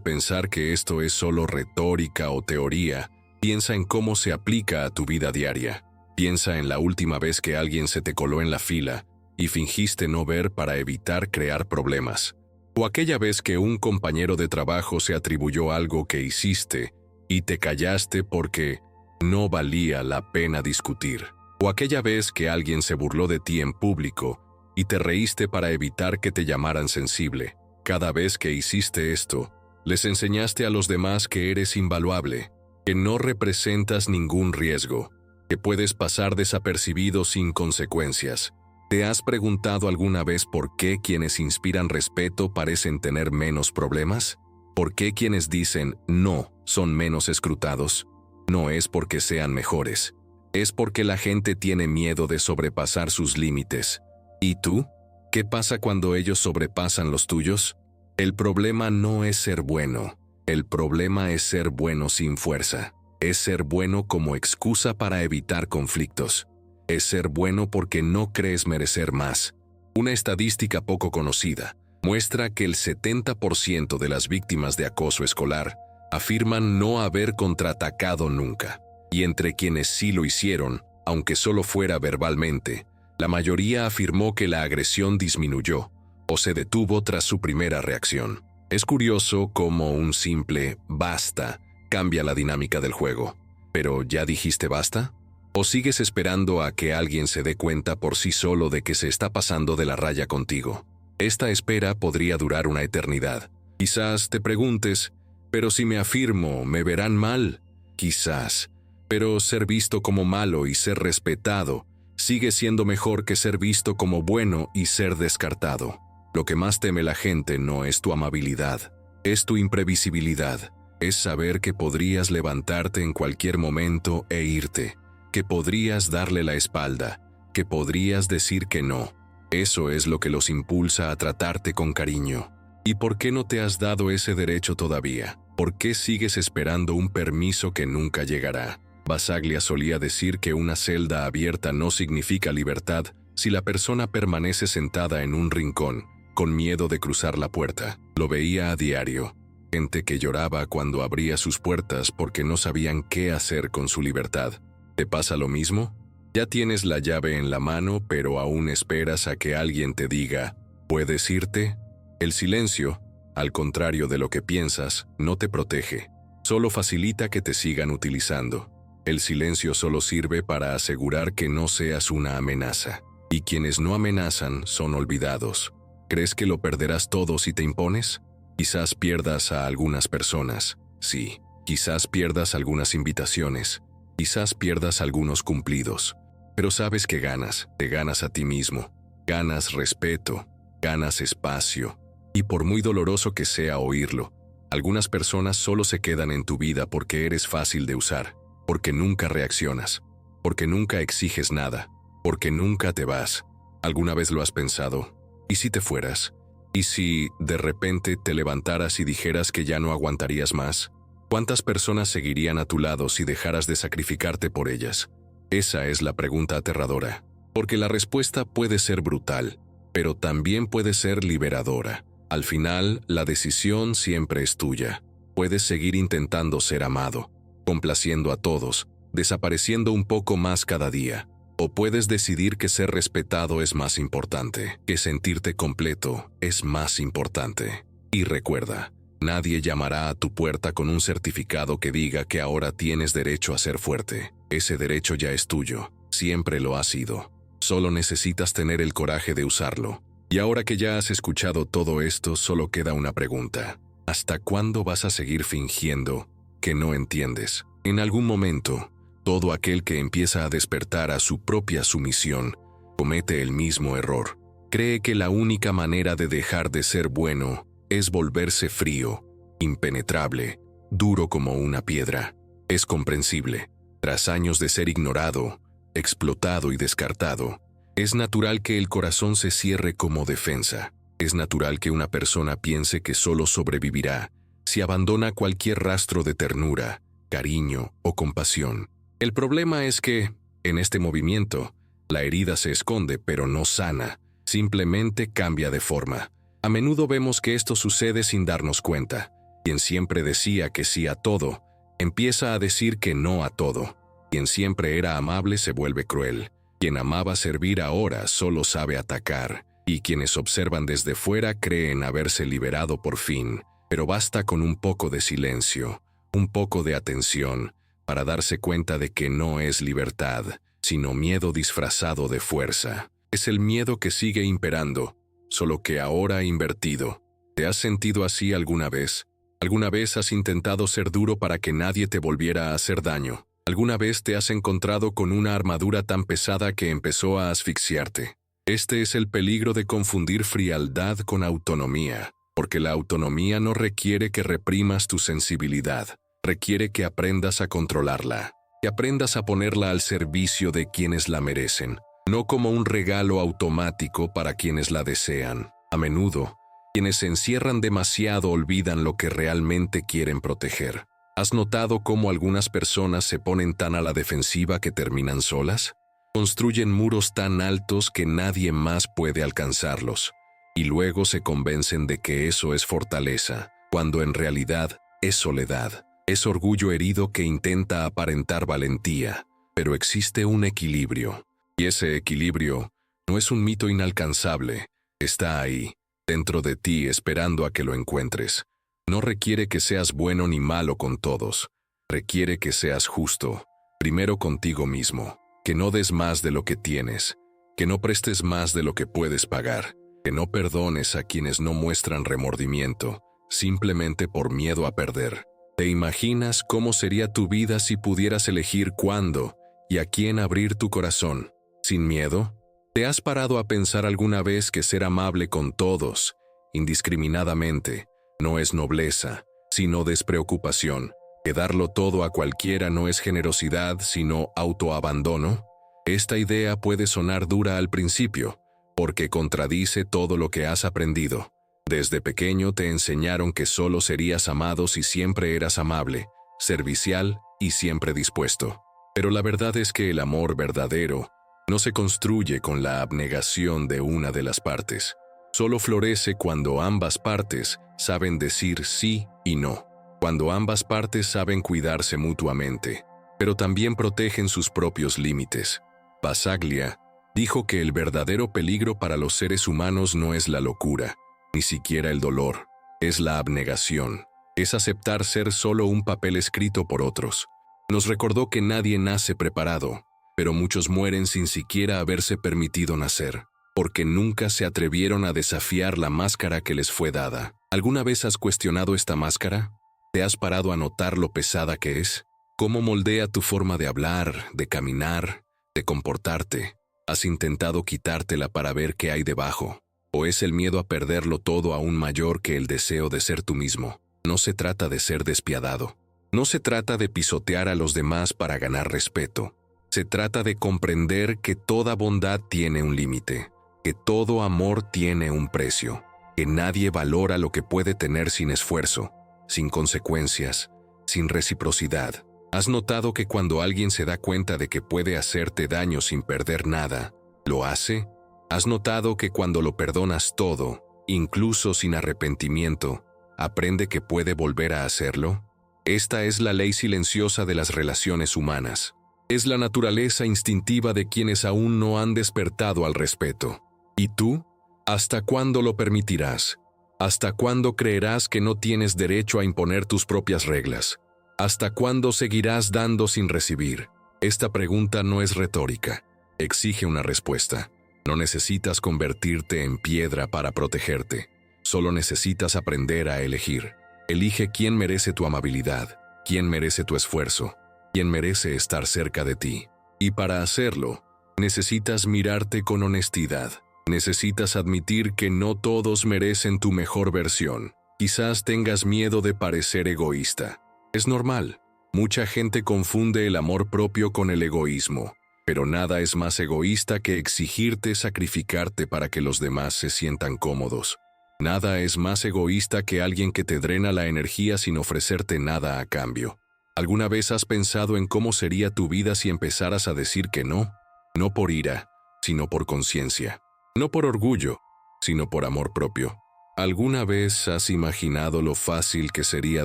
pensar que esto es solo retórica o teoría, piensa en cómo se aplica a tu vida diaria. Piensa en la última vez que alguien se te coló en la fila y fingiste no ver para evitar crear problemas. O aquella vez que un compañero de trabajo se atribuyó algo que hiciste y te callaste porque no valía la pena discutir. O aquella vez que alguien se burló de ti en público y te reíste para evitar que te llamaran sensible. Cada vez que hiciste esto, les enseñaste a los demás que eres invaluable, que no representas ningún riesgo, que puedes pasar desapercibido sin consecuencias. ¿Te has preguntado alguna vez por qué quienes inspiran respeto parecen tener menos problemas? ¿Por qué quienes dicen no son menos escrutados? No es porque sean mejores, es porque la gente tiene miedo de sobrepasar sus límites. ¿Y tú? ¿Qué pasa cuando ellos sobrepasan los tuyos? El problema no es ser bueno, el problema es ser bueno sin fuerza. Es ser bueno como excusa para evitar conflictos. Es ser bueno porque no crees merecer más. Una estadística poco conocida muestra que el 70% de las víctimas de acoso escolar afirman no haber contraatacado nunca. Y entre quienes sí lo hicieron, aunque solo fuera verbalmente, la mayoría afirmó que la agresión disminuyó o se detuvo tras su primera reacción. Es curioso cómo un simple «basta» cambia la dinámica del juego. ¿Pero ya dijiste basta? ¿O sigues esperando a que alguien se dé cuenta por sí solo de que se está pasando de la raya contigo? Esta espera podría durar una eternidad. Quizás te preguntes, ¿pero si me afirmo, me verán mal? Quizás. Pero ser visto como malo y ser respetado sigue siendo mejor que ser visto como bueno y ser descartado. Lo que más teme la gente no es tu amabilidad, es tu imprevisibilidad. Es saber que podrías levantarte en cualquier momento e irte, que podrías darle la espalda, que podrías decir que no. Eso es lo que los impulsa a tratarte con cariño. ¿Y por qué no te has dado ese derecho todavía? ¿Por qué sigues esperando un permiso que nunca llegará? Basaglia solía decir que una celda abierta no significa libertad si la persona permanece sentada en un rincón, con miedo de cruzar la puerta. Lo veía a diario. Gente que lloraba cuando abría sus puertas porque no sabían qué hacer con su libertad. ¿Te pasa lo mismo? Ya tienes la llave en la mano, pero aún esperas a que alguien te diga, ¿puedes irte? El silencio, al contrario de lo que piensas, no te protege. Solo facilita que te sigan utilizando. El silencio solo sirve para asegurar que no seas una amenaza. Y quienes no amenazan son olvidados. ¿Crees que lo perderás todo si te impones? Quizás pierdas a algunas personas, sí. Quizás pierdas algunas invitaciones. Quizás pierdas algunos cumplidos. Pero sabes que ganas, te ganas a ti mismo. Ganas respeto, ganas espacio. Y por muy doloroso que sea oírlo, algunas personas solo se quedan en tu vida porque eres fácil de usar, porque nunca reaccionas, porque nunca exiges nada, porque nunca te vas. ¿Alguna vez lo has pensado? ¿Y si te fueras? ¿Y si, de repente, te levantaras y dijeras que ya no aguantarías más? ¿Cuántas personas seguirían a tu lado si dejaras de sacrificarte por ellas? Esa es la pregunta aterradora, porque la respuesta puede ser brutal, pero también puede ser liberadora. Al final, la decisión siempre es tuya. Puedes seguir intentando ser amado, complaciendo a todos, desapareciendo un poco más cada día. O puedes decidir que ser respetado es más importante, que sentirte completo es más importante. Y recuerda, nadie llamará a tu puerta con un certificado que diga que ahora tienes derecho a ser fuerte. Ese derecho ya es tuyo, siempre lo ha sido. Solo necesitas tener el coraje de usarlo. Y ahora que ya has escuchado todo esto, solo queda una pregunta. ¿Hasta cuándo vas a seguir fingiendo que no entiendes? En algún momento, todo aquel que empieza a despertar a su propia sumisión comete el mismo error. Cree que la única manera de dejar de ser bueno es volverse frío, impenetrable, duro como una piedra. Es comprensible. Tras años de ser ignorado, explotado y descartado, Es natural que el corazón se cierre como defensa. Es natural que una persona piense que solo sobrevivirá si abandona cualquier rastro de ternura, cariño o compasión. El problema es que, en este movimiento, la herida se esconde pero no sana, simplemente cambia de forma. A menudo vemos que esto sucede sin darnos cuenta. Quien siempre decía que sí a todo, empieza a decir que no a todo. Quien siempre era amable se vuelve cruel. Quien amaba servir ahora solo sabe atacar. Y quienes observan desde fuera creen haberse liberado por fin. Pero basta con un poco de silencio, un poco de atención, para darse cuenta de que no es libertad, sino miedo disfrazado de fuerza. Es el miedo que sigue imperando, solo que ahora invertido. ¿Te has sentido así alguna vez? ¿Alguna vez has intentado ser duro para que nadie te volviera a hacer daño? ¿Alguna vez te has encontrado con una armadura tan pesada que empezó a asfixiarte? Este es el peligro de confundir frialdad con autonomía, porque la autonomía no requiere que reprimas tu sensibilidad, requiere que aprendas a controlarla, que aprendas a ponerla al servicio de quienes la merecen, no como un regalo automático para quienes la desean. A menudo, quienes se encierran demasiado olvidan lo que realmente quieren proteger. ¿Has notado cómo algunas personas se ponen tan a la defensiva que terminan solas? Construyen muros tan altos que nadie más puede alcanzarlos, y luego se convencen de que eso es fortaleza, cuando en realidad es soledad. Es orgullo herido que intenta aparentar valentía, pero existe un equilibrio. Y ese equilibrio no es un mito inalcanzable, está ahí, dentro de ti esperando a que lo encuentres. No requiere que seas bueno ni malo con todos, requiere que seas justo, primero contigo mismo, que no des más de lo que tienes, que no prestes más de lo que puedes pagar, que no perdones a quienes no muestran remordimiento, simplemente por miedo a perder. ¿Te imaginas cómo sería tu vida si pudieras elegir cuándo y a quién abrir tu corazón? ¿Sin miedo? ¿Te has parado a pensar alguna vez que ser amable con todos, indiscriminadamente, no es nobleza, sino despreocupación? ¿Que darlo todo a cualquiera no es generosidad, sino autoabandono? Esta idea puede sonar dura al principio, porque contradice todo lo que has aprendido. Desde pequeño te enseñaron que solo serías amado si siempre eras amable, servicial y siempre dispuesto. Pero la verdad es que el amor verdadero no se construye con la abnegación de una de las partes. Solo florece cuando ambas partes saben decir sí y no. Cuando ambas partes saben cuidarse mutuamente, pero también protegen sus propios límites. Bassaglia dijo que el verdadero peligro para los seres humanos no es la locura, ni siquiera el dolor, es la abnegación, es aceptar ser solo un papel escrito por otros. Nos recordó que nadie nace preparado, pero muchos mueren sin siquiera haberse permitido nacer, porque nunca se atrevieron a desafiar la máscara que les fue dada. ¿Alguna vez has cuestionado esta máscara? ¿Te has parado a notar lo pesada que es? ¿Cómo moldea tu forma de hablar, de caminar, de comportarte? ¿Has intentado quitártela para ver qué hay debajo? ¿O es el miedo a perderlo todo aún mayor que el deseo de ser tú mismo? No se trata de ser despiadado. No se trata de pisotear a los demás para ganar respeto. Se trata de comprender que toda bondad tiene un límite, que todo amor tiene un precio, que nadie valora lo que puede tener sin esfuerzo, sin consecuencias, sin reciprocidad. ¿Has notado que cuando alguien se da cuenta de que puede hacerte daño sin perder nada, lo hace? ¿Has notado que cuando lo perdonas todo, incluso sin arrepentimiento, aprende que puede volver a hacerlo? Esta es la ley silenciosa de las relaciones humanas. Es la naturaleza instintiva de quienes aún no han despertado al respeto. ¿Y tú? ¿Hasta cuándo lo permitirás? ¿Hasta cuándo creerás que no tienes derecho a imponer tus propias reglas? ¿Hasta cuándo seguirás dando sin recibir? Esta pregunta no es retórica, exige una respuesta. No necesitas convertirte en piedra para protegerte, solo necesitas aprender a elegir. Elige quién merece tu amabilidad, quién merece tu esfuerzo, quién merece estar cerca de ti. Y para hacerlo, necesitas mirarte con honestidad. Necesitas admitir que no todos merecen tu mejor versión. Quizás tengas miedo de parecer egoísta. Es normal. Mucha gente confunde el amor propio con el egoísmo. pero nada es más egoísta que exigirte sacrificarte para que los demás se sientan cómodos. Nada es más egoísta que alguien que te drena la energía sin ofrecerte nada a cambio. ¿Alguna vez has pensado en cómo sería tu vida si empezaras a decir que no? No por ira, sino por conciencia. No por orgullo, sino por amor propio. ¿Alguna vez has imaginado lo fácil que sería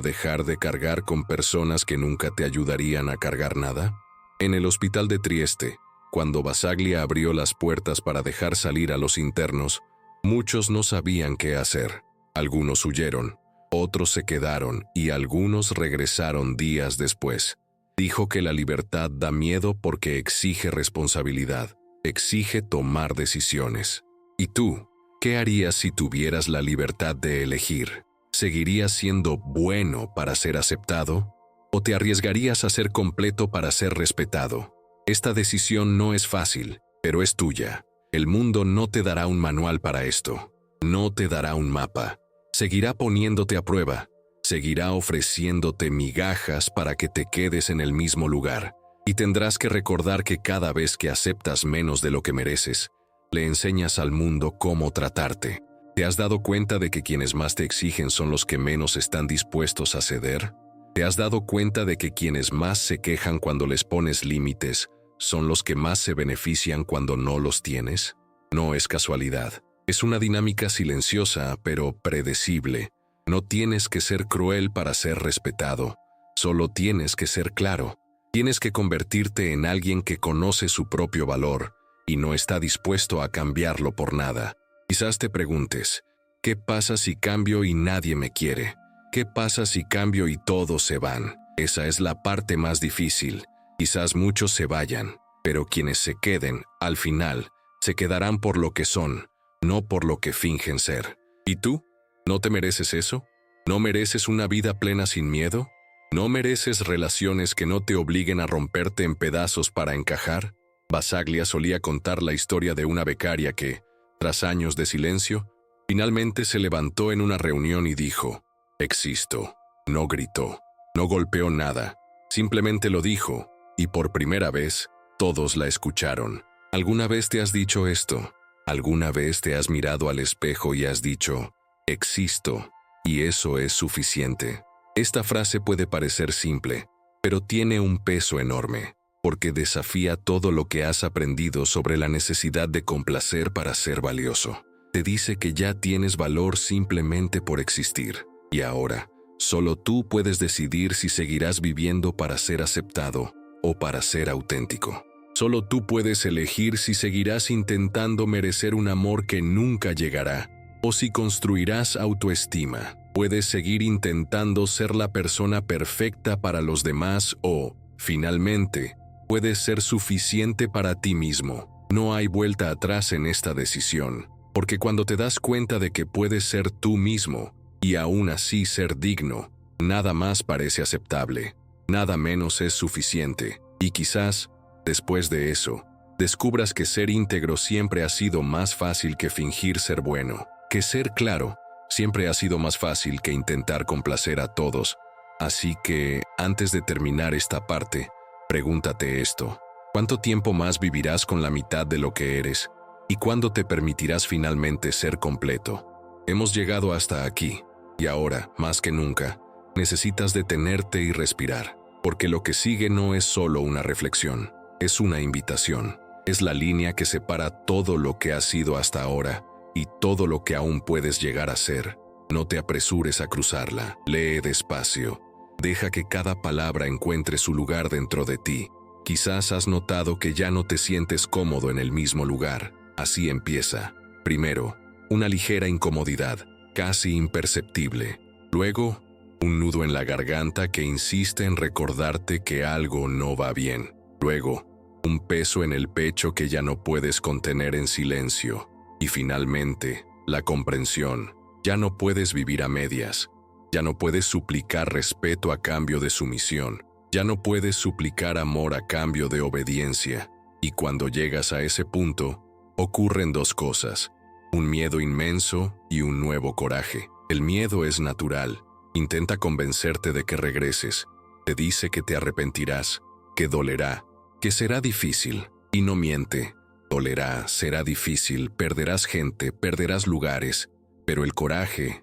dejar de cargar con personas que nunca te ayudarían a cargar nada? En el hospital de Trieste, cuando Bassaglia abrió las puertas para dejar salir a los internos, muchos no sabían qué hacer. Algunos huyeron, otros se quedaron y algunos regresaron días después. Dijo que la libertad da miedo porque exige responsabilidad, exige tomar decisiones. ¿Y tú? ¿Qué harías si tuvieras la libertad de elegir? ¿Seguirías siendo bueno para ser aceptado? ¿O te arriesgarías a ser completo para ser respetado? Esta decisión no es fácil, pero es tuya. El mundo no te dará un manual para esto. No te dará un mapa. Seguirá poniéndote a prueba. Seguirá ofreciéndote migajas para que te quedes en el mismo lugar. Y tendrás que recordar que cada vez que aceptas menos de lo que mereces, le enseñas al mundo cómo tratarte. ¿Te has dado cuenta de que quienes más te exigen son los que menos están dispuestos a ceder? ¿Te has dado cuenta de que quienes más se quejan cuando les pones límites son los que más se benefician cuando no los tienes? No es casualidad. Es una dinámica silenciosa, pero predecible. No tienes que ser cruel para ser respetado. Solo tienes que ser claro. Tienes que convertirte en alguien que conoce su propio valor y no está dispuesto a cambiarlo por nada. Quizás te preguntes, ¿qué pasa si cambio y nadie me quiere? ¿Qué pasa si cambio y todos se van? Esa es la parte más difícil. Quizás muchos se vayan, pero quienes se queden, al final, se quedarán por lo que son, no por lo que fingen ser. ¿Y tú? ¿No te mereces eso? ¿No mereces una vida plena sin miedo? ¿No mereces relaciones que no te obliguen a romperte en pedazos para encajar? Bassaglia solía contar la historia de una becaria que, tras años de silencio, finalmente se levantó en una reunión y dijo, «Existo». No gritó, no golpeó nada, simplemente lo dijo, y por primera vez, todos la escucharon. ¿Alguna vez te has dicho esto? ¿Alguna vez te has mirado al espejo y has dicho, «Existo», y eso es suficiente? Esta frase puede parecer simple, pero tiene un peso enorme, porque desafía todo lo que has aprendido sobre la necesidad de complacer para ser valioso. Te dice que ya tienes valor simplemente por existir, y ahora, solo tú puedes decidir si seguirás viviendo para ser aceptado o para ser auténtico. Solo tú puedes elegir si seguirás intentando merecer un amor que nunca llegará, o si construirás autoestima. Puedes seguir intentando ser la persona perfecta para los demás o, finalmente, puedes ser suficiente para ti mismo. No hay vuelta atrás en esta decisión, porque cuando te das cuenta de que puedes ser tú mismo y aún así ser digno, nada más parece aceptable, nada menos es suficiente, y quizás, después de eso, descubras que ser íntegro siempre ha sido más fácil que fingir ser bueno, que ser claro siempre ha sido más fácil que intentar complacer a todos. Así que, antes de terminar esta parte, pregúntate esto. ¿Cuánto tiempo más vivirás con la mitad de lo que eres? ¿Y cuándo te permitirás finalmente ser completo? Hemos llegado hasta aquí, y ahora, más que nunca, necesitas detenerte y respirar, porque lo que sigue no es solo una reflexión, es una invitación. Es la línea que separa todo lo que has sido hasta ahora y todo lo que aún puedes llegar a ser. No te apresures a cruzarla, lee despacio. Deja que cada palabra encuentre su lugar dentro de ti. Quizás has notado que ya no te sientes cómodo en el mismo lugar. Así empieza. Primero, una ligera incomodidad, casi imperceptible. Luego, un nudo en la garganta que insiste en recordarte que algo no va bien. Luego, un peso en el pecho que ya no puedes contener en silencio. Y finalmente, la comprensión. Ya no puedes vivir a medias. Ya no puedes suplicar respeto a cambio de sumisión. Ya no puedes suplicar amor a cambio de obediencia. Y cuando llegas a ese punto, ocurren dos cosas. Un miedo inmenso y un nuevo coraje. El miedo es natural. Intenta convencerte de que regreses. Te dice que te arrepentirás, que dolerá, que será difícil. Y no miente. Dolerá, será difícil, perderás gente, perderás lugares, pero el coraje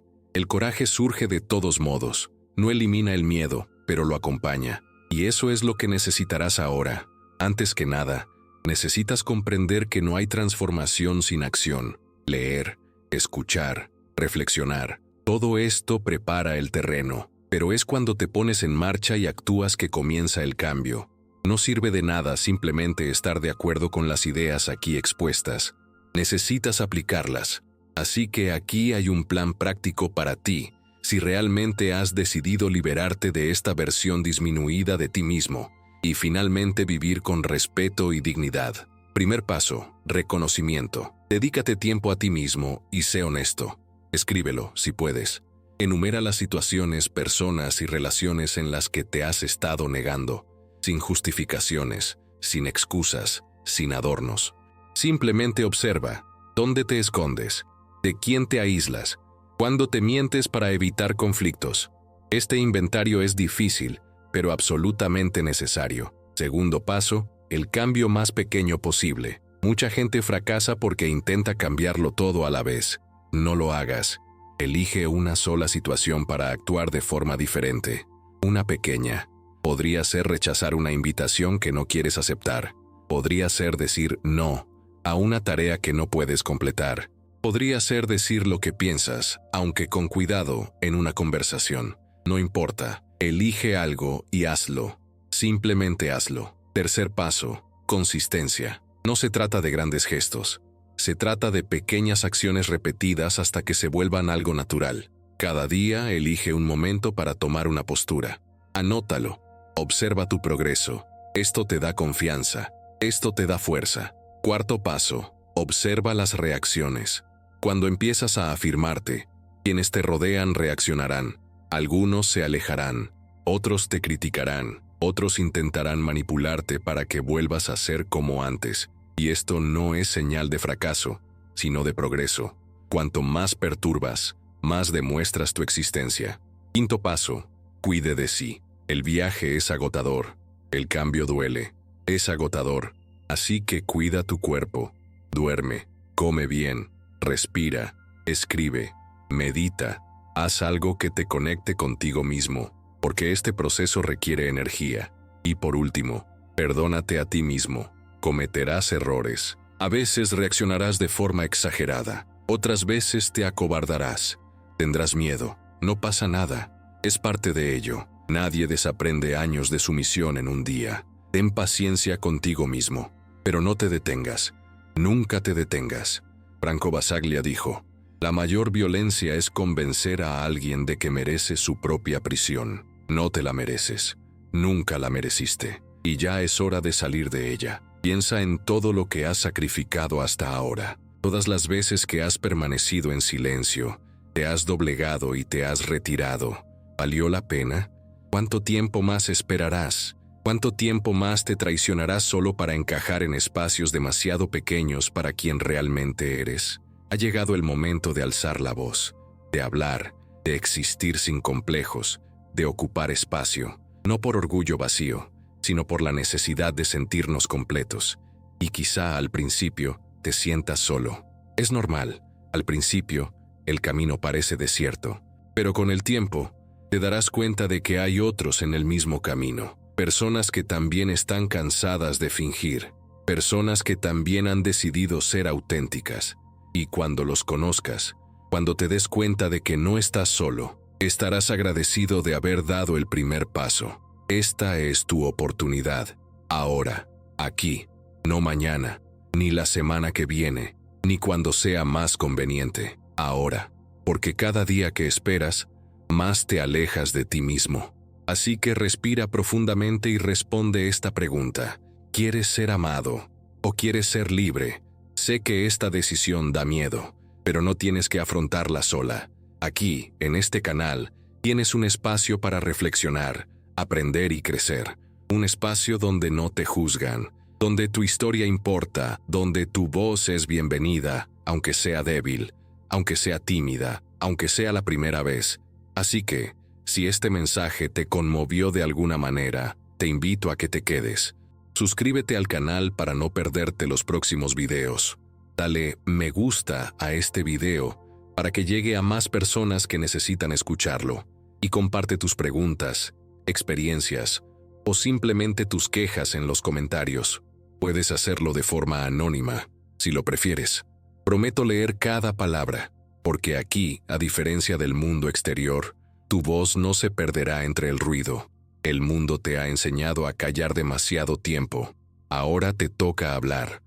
surge de todos modos. No elimina el miedo, pero lo acompaña. Y eso es lo que necesitarás ahora. Antes que nada, necesitas comprender que no hay transformación sin acción. Leer, escuchar, reflexionar. Todo esto prepara el terreno, pero es cuando te pones en marcha y actúas que comienza el cambio. No sirve de nada simplemente estar de acuerdo con las ideas aquí expuestas. Necesitas aplicarlas. Así que aquí hay un plan práctico para ti, si realmente has decidido liberarte de esta versión disminuida de ti mismo y finalmente vivir con respeto y dignidad. Primer paso, reconocimiento. Dedícate tiempo a ti mismo y sé honesto. Escríbelo, si puedes. Enumera las situaciones, personas y relaciones en las que te has estado negando, sin justificaciones, sin excusas, sin adornos. Simplemente observa, ¿dónde te escondes? ¿De quién te aíslas? ¿Cuándo te mientes para evitar conflictos? Este inventario es difícil, pero absolutamente necesario. Segundo paso, el cambio más pequeño posible. Mucha gente fracasa porque intenta cambiarlo todo a la vez. No lo hagas. Elige una sola situación para actuar de forma diferente. Una pequeña. Podría ser rechazar una invitación que no quieres aceptar. Podría ser decir no a una tarea que no puedes completar. Podría ser decir lo que piensas, aunque con cuidado, en una conversación. No importa. Elige algo y hazlo. Simplemente hazlo. Tercer paso, consistencia. No se trata de grandes gestos. Se trata de pequeñas acciones repetidas hasta que se vuelvan algo natural. Cada día elige un momento para tomar una postura. Anótalo. Observa tu progreso. Esto te da confianza. Esto te da fuerza. Cuarto paso, observa las reacciones. Cuando empiezas a afirmarte, quienes te rodean reaccionarán. Algunos se alejarán, otros te criticarán, otros intentarán manipularte para que vuelvas a ser como antes. Y esto no es señal de fracaso, sino de progreso. Cuanto más perturbas, más demuestras tu existencia. Quinto paso, cuide de sí. El viaje es agotador. El cambio duele. Es agotador. Así que cuida tu cuerpo. Duerme. Come bien. Respira. Escribe. Medita. Haz algo que te conecte contigo mismo, porque este proceso requiere energía. Y por último, perdónate a ti mismo. Cometerás errores. A veces reaccionarás de forma exagerada. Otras veces te acobardarás. Tendrás miedo. No pasa nada. Es parte de ello. Nadie desaprende años de sumisión en un día. Ten paciencia contigo mismo. Pero no te detengas. Nunca te detengas. Franco Basaglia dijo, la mayor violencia es convencer a alguien de que merece su propia prisión. No te la mereces. Nunca la mereciste. Y ya es hora de salir de ella. Piensa en todo lo que has sacrificado hasta ahora. Todas las veces que has permanecido en silencio, te has doblegado y te has retirado. ¿Valió la pena? ¿Cuánto tiempo más esperarás? ¿Cuánto tiempo más te traicionarás solo para encajar en espacios demasiado pequeños para quien realmente eres? Ha llegado el momento de alzar la voz, de hablar, de existir sin complejos, de ocupar espacio, no por orgullo vacío, sino por la necesidad de sentirnos completos. Y quizá al principio te sientas solo. Es normal, al principio el camino parece desierto, pero con el tiempo te darás cuenta de que hay otros en el mismo camino. Personas que también están cansadas de fingir, personas que también han decidido ser auténticas. Y cuando los conozcas, cuando te des cuenta de que no estás solo, estarás agradecido de haber dado el primer paso. Esta es tu oportunidad, ahora, aquí, no mañana, ni la semana que viene, ni cuando sea más conveniente, ahora, porque cada día que esperas, más te alejas de ti mismo. Así que respira profundamente y responde esta pregunta. ¿Quieres ser amado o quieres ser libre? Sé que esta decisión da miedo, pero no tienes que afrontarla sola. Aquí, en este canal, tienes un espacio para reflexionar, aprender y crecer. Un espacio donde no te juzgan, donde tu historia importa, donde tu voz es bienvenida, aunque sea débil, aunque sea tímida, aunque sea la primera vez. Así que, si este mensaje te conmovió de alguna manera, te invito a que te quedes. Suscríbete al canal para no perderte los próximos videos. Dale me gusta a este video para que llegue a más personas que necesitan escucharlo. Y comparte tus preguntas, experiencias o simplemente tus quejas en los comentarios. Puedes hacerlo de forma anónima, si lo prefieres. Prometo leer cada palabra, porque aquí, a diferencia del mundo exterior, tu voz no se perderá entre el ruido. El mundo te ha enseñado a callar demasiado tiempo. Ahora te toca hablar.